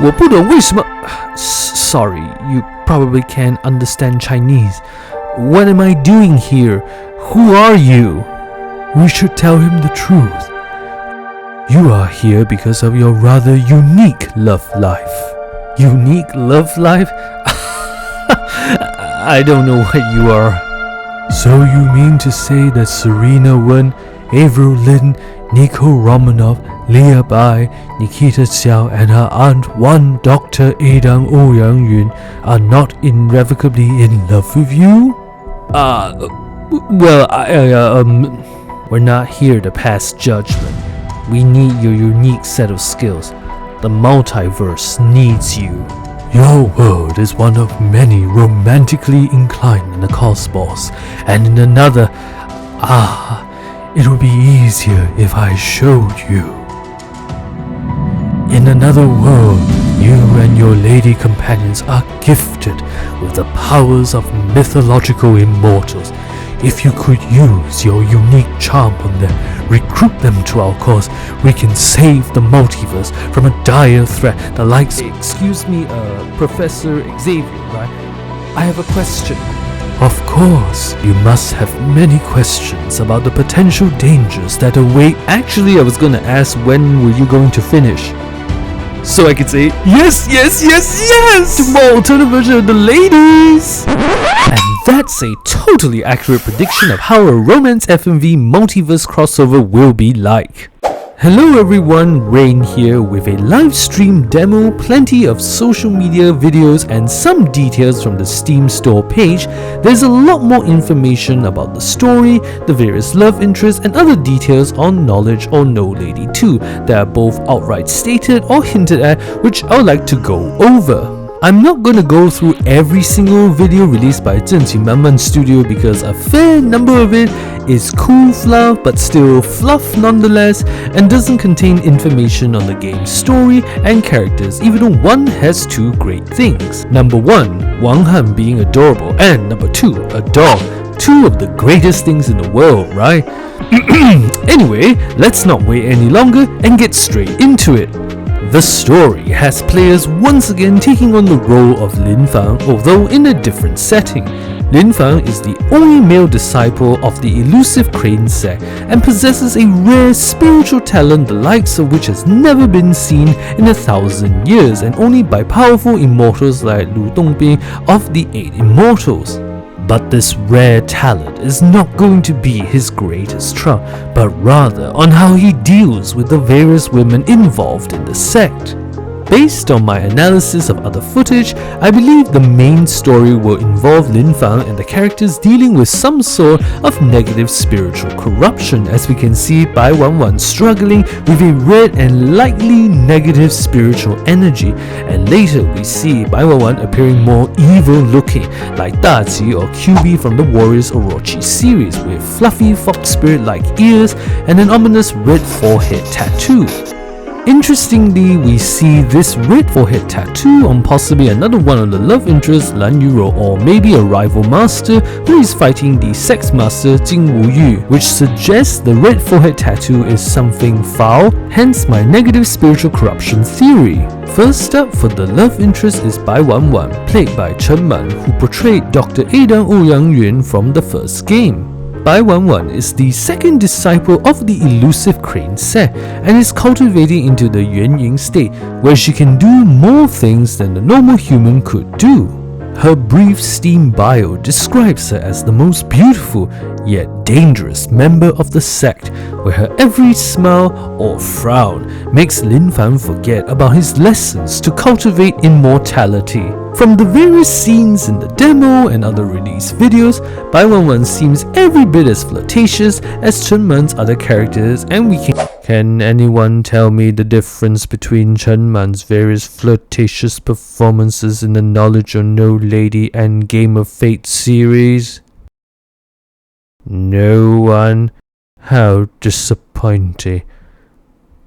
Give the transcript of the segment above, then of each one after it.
我不懂为什么 Sorry, you probably can't understand Chinese. What am I doing here? Who are you? We should tell him the truth. You are here because of your rather unique love life. Unique love life? I don't know what you are. So you mean to say that Serena Wen, Avril Lin, Nico Romanoff, Leah Bai, Nikita Xiao and her aunt Wan, Dr. Adang Ouyang Yun are not irrevocably in love with you? We're not here to pass judgment. We need your unique set of skills. The multiverse needs you. Your world is one of many romantically inclined in the cosmos, and in another, it would be easier if I showed you. In another world, you and your lady companions are gifted with the powers of mythological immortals. If you could use your unique charm on them, recruit them to our cause, we can save the multiverse from a dire threat. The likes... Excuse me, Professor Xavier, right? I have a question. Of course, you must have many questions about the potential dangers that await. Actually, I was gonna ask when were you going to finish? So I could say, yes! Tomorrow, turn the version of the ladies! And that's a totally accurate prediction of how a romance FMV multiverse crossover will be like. Hello everyone, Rain here with a live stream demo, plenty of social media videos and some details from the Steam store page. There's a lot more information about the story, the various love interests and other details on Knowledge or No Lady 2 that are both outright stated or hinted at, which I would like to go over. I'm not going to go through every single video released by Zhenqi Studio because a fair number of it is cool fluff but still fluff nonetheless and doesn't contain information on the game's story and characters, even though one has two great things. Number 1, Wang being adorable, and number 2, a dog. Two of the greatest things in the world, right? Anyway, let's not wait any longer and get straight into it. The story has players once again taking on the role of Lin Fan, although in a different setting. Lin Fan is the only male disciple of the elusive Crane sect and possesses a rare spiritual talent the likes of which has never been seen in 1,000 years, and only by powerful immortals like Lu Dongbing of the 8 Immortals. But this rare talent is not going to be his greatest trump, but rather on how he deals with the various women involved in the sect. Based on my analysis of other footage, I believe the main story will involve Lin Fan and the characters dealing with some sort of negative spiritual corruption, as we can see by Wanwan struggling with a red and likely negative spiritual energy, and later we see Bai Wanwan appearing more evil looking, like Daji or QB from the Warriors Orochi series, with fluffy fox spirit like ears and an ominous red forehead tattoo. Interestingly, we see this red forehead tattoo on possibly another one of the love interests, Lan Yunrou, or maybe a rival master who is fighting the sex master Jing Wuyu, which suggests the red forehead tattoo is something foul, hence my negative spiritual corruption theory. First up for the love interest is Bai Wanwan, played by Chen, who portrayed Dr. Adang Ouyang Yun from the first game. Bai Wanwan is the second disciple of the elusive Crane sect and is cultivating into the Yuanying state, where she can do more things than the normal human could do. Her brief Steam bio describes her as the most beautiful yet dangerous member of the sect, where her every smile or frown makes Lin Fan forget about his lessons to cultivate immortality. From the various scenes in the demo and other release videos, Bai Wanwan seems every bit as flirtatious as Chen Man's other characters, and we can anyone tell me the difference between Chen Man's various flirtatious performances in the Knowledge or No Lady and Game of Fate series? No one? How disappointing.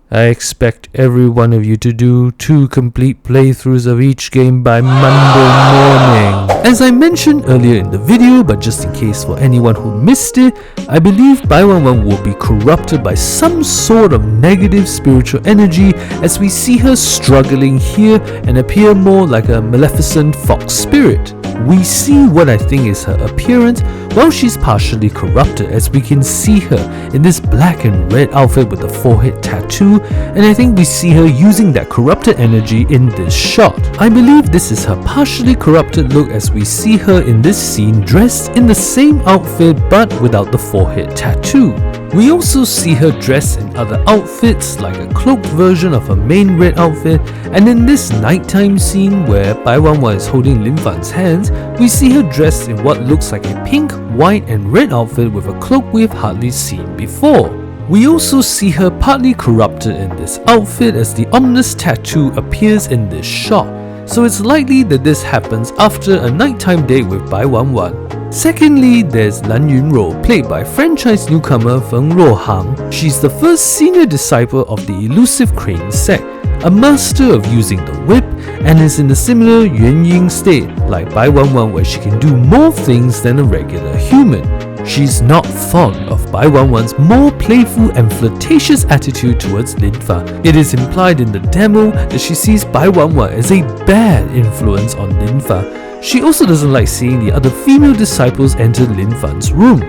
I expect every one of you to do 2 complete playthroughs of each game by Monday morning. As I mentioned earlier in the video, but just in case for anyone who missed it, I believe Wanwan will be corrupted by some sort of negative spiritual energy as we see her struggling here and appear more like a maleficent fox spirit. We see what I think is her appearance while she's partially corrupted, as we can see her in this black and red outfit with a forehead tattoo, and I think we see her using that corrupted energy in this shot. I believe this is her partially corrupted look as we see her in this scene dressed in the same outfit but without the forehead tattoo. We also see her dressed in other outfits like a cloaked version of her main red outfit, and in this nighttime scene where Wanwan is holding Lin Fan's hands, we see her dressed in what looks like a pink, white and red outfit with a cloak we've hardly seen before. We also see her partly corrupted in this outfit as the ominous tattoo appears in this shot, so it's likely that this happens after a nighttime date with Wanwan. Secondly, there's Yunrou, played by franchise newcomer Feng Ruohang. She's the first senior disciple of the elusive Crane sect, a master of using the whip, and is in a similar Yuanying state like Wanwan where she can do more things than a regular human. She's not fond of Wanwan's more playful and flirtatious attitude towards Lin Fan. It is implied in the demo that she sees Wanwan as a bad influence on Lin Fan. She also doesn't like seeing the other female disciples enter Lin Fan's room.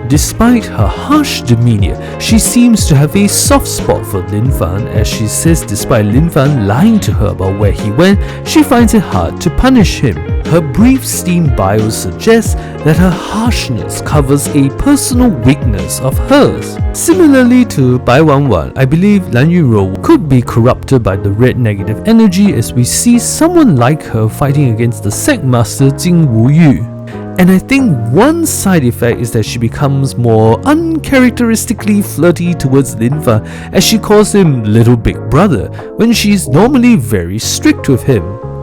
Despite her harsh demeanor, she seems to have a soft spot for Lin Fan, as she says despite Lin Fan lying to her about where he went, she finds it hard to punish him. Her brief Steam BIOS suggests that her harshness covers a personal weakness of hers. Similarly to Wanwan, I believe Yunrou could be corrupted by the red negative energy as we see someone like her fighting against the sect master Jing Wuyu. And I think one side effect is that she becomes more uncharacteristically flirty towards Lin Fan as she calls him little big brother when she's normally very strict with him.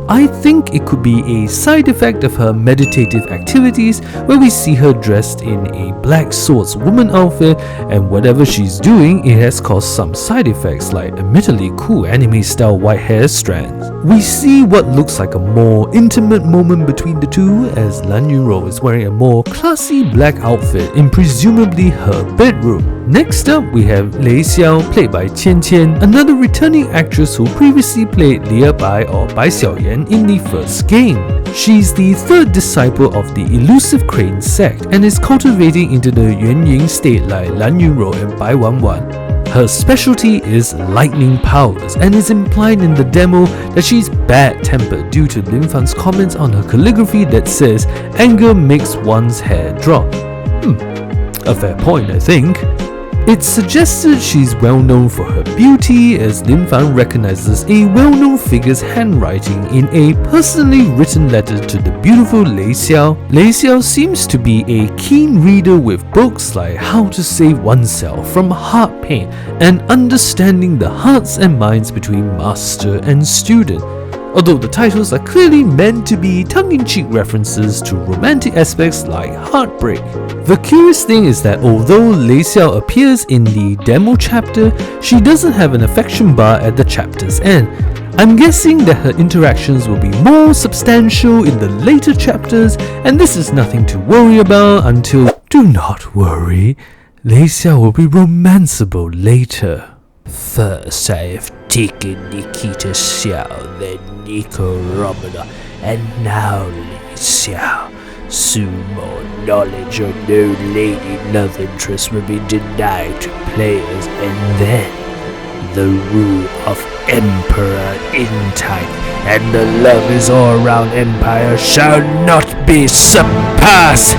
I think it could be a side effect of her meditative activities where we see her dressed in a black swordswoman outfit, and whatever she's doing, it has caused some side effects like admittedly cool anime style white hair strands. We see what looks like a more intimate moment between the two as Yunrou is wearing a more classy black outfit in presumably her bedroom. Next up, we have Xiao, played by Qianqian, another returning actress who previously played Leah or Xiao in the first game. She's the third disciple of the elusive Crane sect and is cultivating into the Yuanying state like Yunrou and Wanwan. Her specialty is lightning powers and is implied in the demo that she's bad-tempered due to Lin Fan's comments on her calligraphy that says anger makes one's hair drop. A fair point, I think. It's suggested she's well known for her beauty, as Lin Fan recognizes a well-known figure's handwriting in a personally written letter to the beautiful Xiao. Xiao seems to be a keen reader with books like How to Save Oneself from Heart Pain and Understanding the Hearts and Minds Between Master and Student, although the titles are clearly meant to be tongue-in-cheek references to romantic aspects like heartbreak. The curious thing is that although Xiao appears in the demo chapter, she doesn't have an affection bar at the chapter's end. I'm guessing that her interactions will be more substantial in the later chapters, and this is nothing to worry about until... Do not worry, Xiao will be romanceable later. First, I have taken Nikita, Xiao, then Nico, Romanoff, and now Xiao. Soon more knowledge or no lady love interest will be denied to players, and then the rule of Emperor in time and the love is all around Empire shall not be surpassed.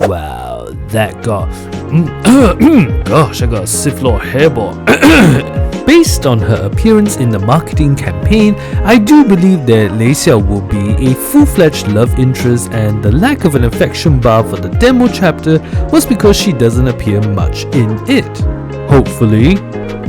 Wow, that got... Gosh, I got a Siflor hairball. Based on her appearance in the marketing campaign, I do believe that Xiao will be a full-fledged love interest, and the lack of an affection bar for the demo chapter was because she doesn't appear much in it. Hopefully,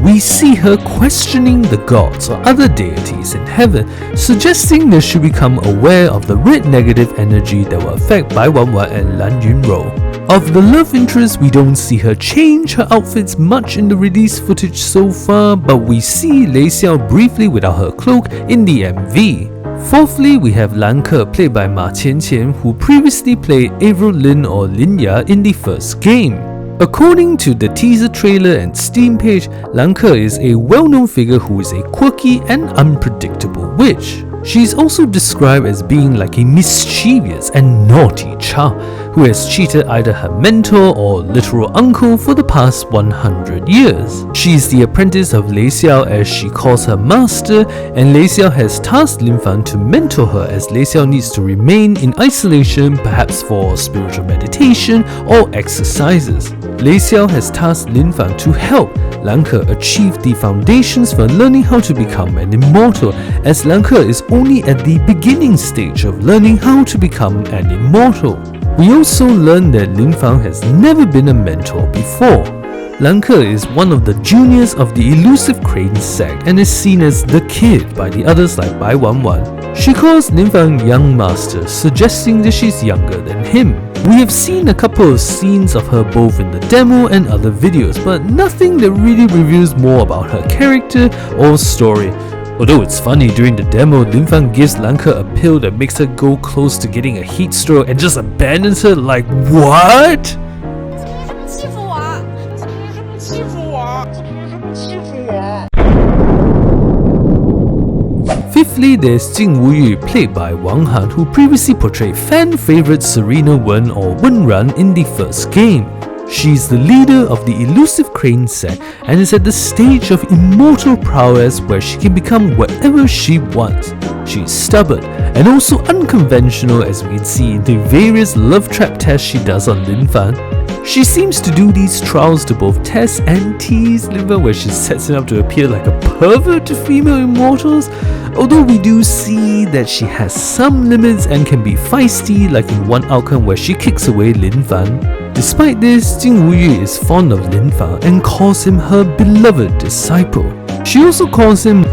we see her questioning the gods or other deities in heaven, suggesting that she become aware of the red negative energy that will affect Wanwan and Yunrou. Of the love interest, we don't see her change her outfits much in the release footage so far, but we see Lei Xiao briefly without her cloak in the MV. Fourthly, we have Lan Ke played by Ma Qianqian, who previously played Avril Lin or Linya in the first game. According to the teaser trailer and Steam page, Lan Ke is a well-known figure who is a quirky and unpredictable witch. She is also described as being like a mischievous and naughty child who has cheated either her mentor or literal uncle for the past 100 years. She is the apprentice of Lei Xiao as she calls her master, and Lei Xiao has tasked Lin Fan to mentor her as Lei Xiao needs to remain in isolation, perhaps for spiritual meditation or exercises. Lei Xiao has tasked Lin Fan to help Lan Ke achieve the foundations for learning how to become an immortal, as Lan Ke is only at the beginning stage of learning how to become an immortal. We also learn that Lin Fan has never been a mentor before. Lan Ke is one of the juniors of the elusive Crane sect and is seen as the kid by the others like Bai Wanwan. She calls Lin Fan young master, suggesting that she's younger than him. We have seen a couple of scenes of her both in the demo and other videos, but nothing that really reveals more about her character or story. Although it's funny, during the demo, Lin Fan gives Lan Ke a pill that makes her go close to getting a heat stroke and just abandons her like, what? Fifthly, there's Jing Wuyu played by Wang, who previously portrayed fan favorite Serena Wen or Wenran in the first game. She's the leader of the elusive Crane sect and is at the stage of immortal prowess where she can become whatever she wants. She's stubborn and also unconventional, as we can see in the various love trap tests she does on Lin Fan. She seems to do these trials to both test and tease Lin Fan, where she sets him up to appear like a pervert to female immortals, although we do see that she has some limits and can be feisty, like in one outcome where she kicks away Lin Fan. Despite this, Jing Wuyu is fond of Lin Fan and calls him her beloved disciple. She also calls him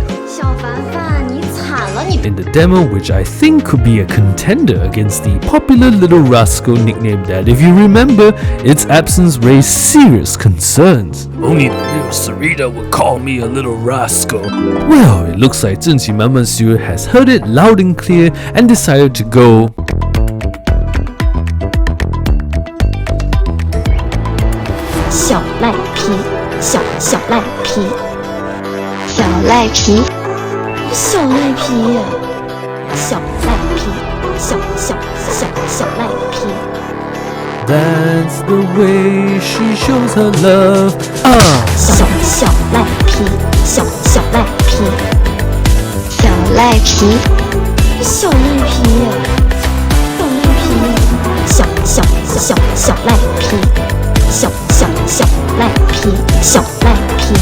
in the demo, which I think could be a contender against the popular little rascal nickname that, if you remember, its absence raised serious concerns. Only the real Serena would call me a little rascal. Well, it looks like Zhenqi Manman Studio has heard it loud and clear and decided to go小赖皮，小赖皮，小赖皮，小赖皮，小赖皮，小赖皮。That's the way she shows her love. 小赖皮，小赖皮，小赖皮，小赖皮，小赖皮。小赖皮。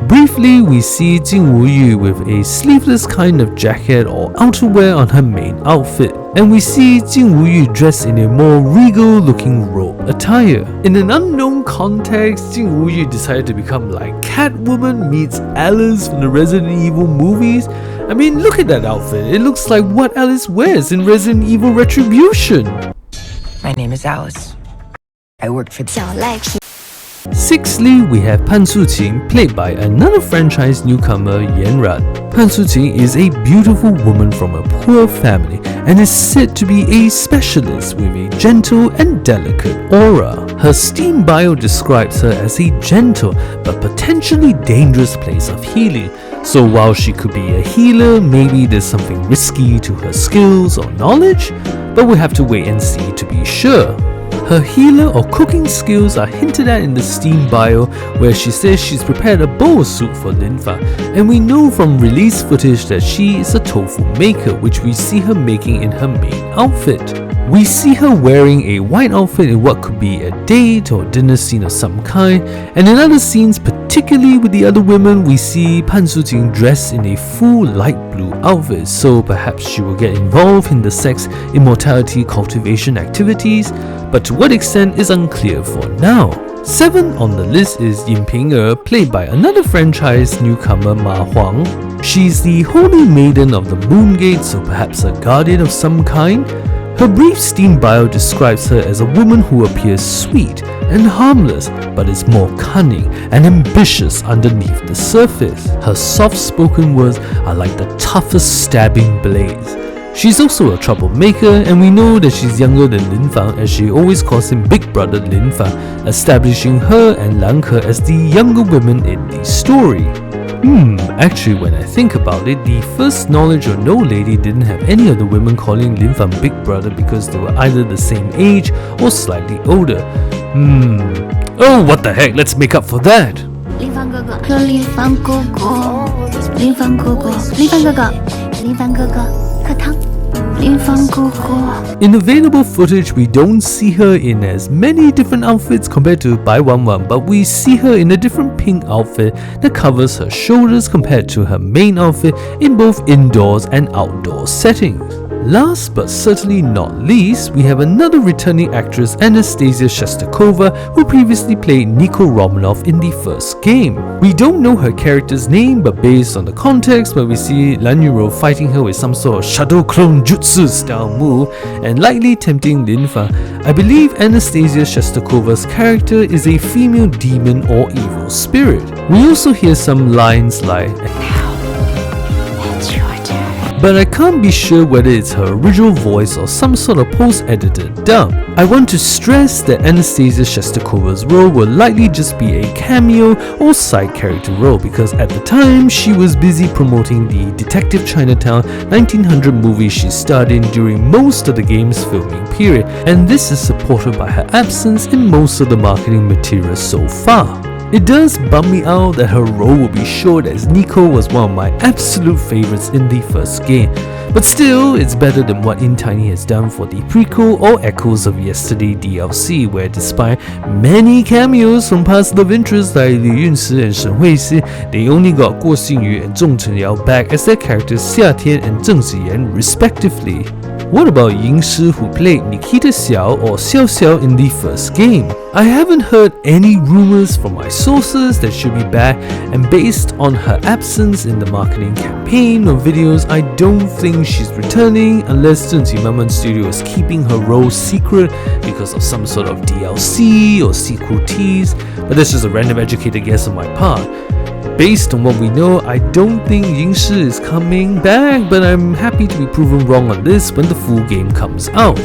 Briefly, we see Jing Wuyu with a sleeveless kind of jacket or outerwear on her main outfit, and we see Jing Wuyu dressed in a more regal looking robe attire. In an unknown context, Jing Wuyu decided to become like Catwoman meets Alice from the Resident Evil movies. I mean, look at that outfit, it looks like what Alice wears in Resident Evil Retribution. My name is Alice. I work for小赖皮。Sixthly, we have Pan Suqin, played by another franchise newcomer, Yunrou. Pan Suqin is a beautiful woman from a poor family and is said to be a specialist with a gentle and delicate aura. Her Steam bio describes her as a gentle but potentially dangerous place of healing. So while she could be a healer, maybe there's something risky to her skills or knowledge, but we'll have to wait and see to be sure. Her healer or cooking skills are hinted at in the Steam bio, where she says she's prepared a bowl soup for Lin Fan, and we know from release footage that she is a tofu maker, which we see her making in her main outfit. We see her wearing a white outfit in what could be a date or dinner scene of some kind, and in other scenes, particularly with the other women, we see Pan Suqin dressed in a full light blue outfit, so perhaps she will get involved in the sex immortality cultivation activities, but to what extent is unclear for now. 7th on the list is Yin Ping-er, played by another franchise newcomer Ma Huang. She's the holy maiden of the Moon Gate, so perhaps a guardian of some kind. Her brief Steam bio describes her as a woman who appears sweet and harmless, but is more cunning and ambitious underneath the surface. Her soft-spoken words are like the toughest stabbing blades. She's also a troublemaker, and we know that she's younger than Lin Fan, as she always calls him Big Brother Lin Fan, establishing her and Lang Ke as the younger women in the story. Actually, when I think about it, the first knowledge or no lady didn't have any of the women calling Lin Fan Big Brother because they were either the same age or slightly older. Oh, what the heck, let's make up for that! 林凡哥哥，林凡哥哥，林凡哥哥，林凡哥哥，林凡哥哥，喝汤。林凡哥哥。In available footage, we don't see her in as many different outfits compared to Bai Wanwan, but we see her in a different pink outfit that covers her shoulders compared to her main outfit in both indoors and outdoor settings. Last but certainly not least, we have another returning actress, Anastasia Shestakova, who previously played Nico Romanoff in the first game. We don't know her character's name, but based on the context where we see Yunrou fighting her with some sort of shadow clone jutsu style move and lightly tempting Lin Fan, I believe Anastasia Shestakova's character is a female demon or evil spirit. We also hear some lines like, but I can't be sure whether it's her original voice or some sort of post-edited dub. I want to stress that Anastasia Shestakova's role will likely just be a cameo or side character role, because at the time she was busy promoting the Detective Chinatown 1900 movie she starred in during most of the game's filming period, and this is supported by her absence in most of the marketing materials so far. It does bum me out that her role will be short, as Nico was one of my absolute favorites in the first game, but still, it's better than what Intiny has done for the prequel or Echoes of Yesterday DLC, where despite many cameos from past love interests like Liu Yunshi and Shen Huixi, they only got Guo Xingyu and Zhong Chenyao back as their characters Xia Tian and Zheng Ziyan respectively. What about Ying Shi, who played Nikita Xiao or Xiao in the first game? I haven't heard any rumors from my sources that she'll be back, and based on her absence in the marketing campaign or videos, I don't think she's returning unless Zhenji Manman Studio is keeping her role secret because of some sort of DLC or sequel tease, but that's just a random educated guess on my part. Based on what we know, I don't think Ying Shi is coming back, but I'm happy to be proven wrong on this when the full game comes out.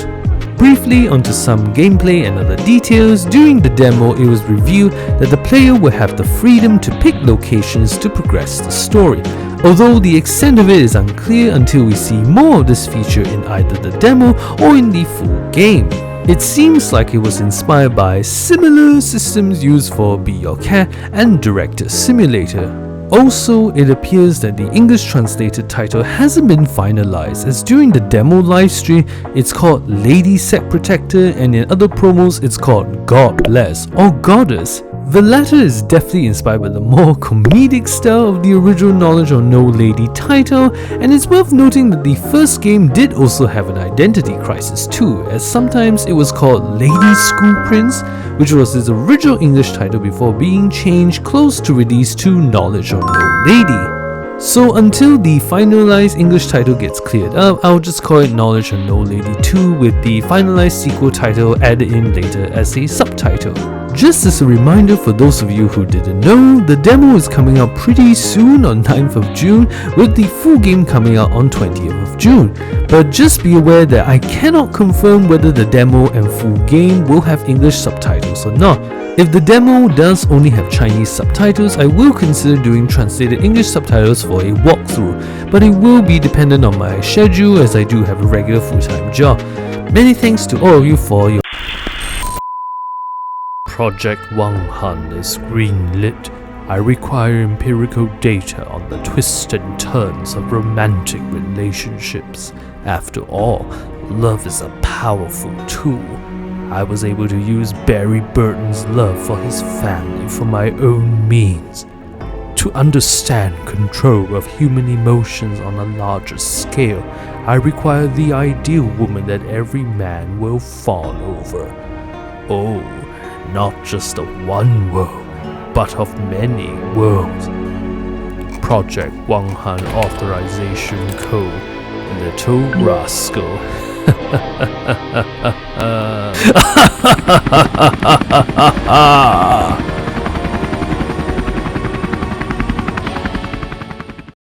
Briefly onto some gameplay and other details. During the demo, it was revealed that the player will have the freedom to pick locations to progress the story, although the extent of it is unclear until we see more of this feature in either the demo or in the full game. It seems like it was inspired by similar systems used for Be Your Cat and Director Simulator. Also, it appears that the English translated title hasn't been finalized, as during the demo livestream it's called Lady Sect Protector, and in other promos it's called God Bless or Goddess. The latter is definitely inspired by the more comedic style of the original Knowledge or No Lady title, and it's worth noting that the first game did also have an identity crisis too, as sometimes it was called Lady School Prince, which was its original English title before being changed close to release to Knowledge or No Lady. So until the finalized English title gets cleared up, I'll just call it Knowledge or No Lady 2, with the finalized sequel title added in later as a subtitle. Just as a reminder for those of you who didn't know, the demo is coming out pretty soon on 9th of June, with the full game coming out on 20th of June. But just be aware that I cannot confirm whether the demo and full game will have English subtitles or not. If the demo does only have Chinese subtitles, I will consider doing translated English subtitles for a walkthrough, but it will be dependent on my schedule, as I do have a regular full-time job. Many thanks to all of you for your Project Wanwan is greenlit. I require empirical data on the twists and turns of romantic relationships. After all, love is a powerful tool. I was able to use Barry Burton's love for his family for my own means. To understand control of human emotions on a larger scale, I require the ideal woman that every man will fall over. Oh, not just of one world, but of many worlds. Project Wanwan Authorization Code. Little rascal.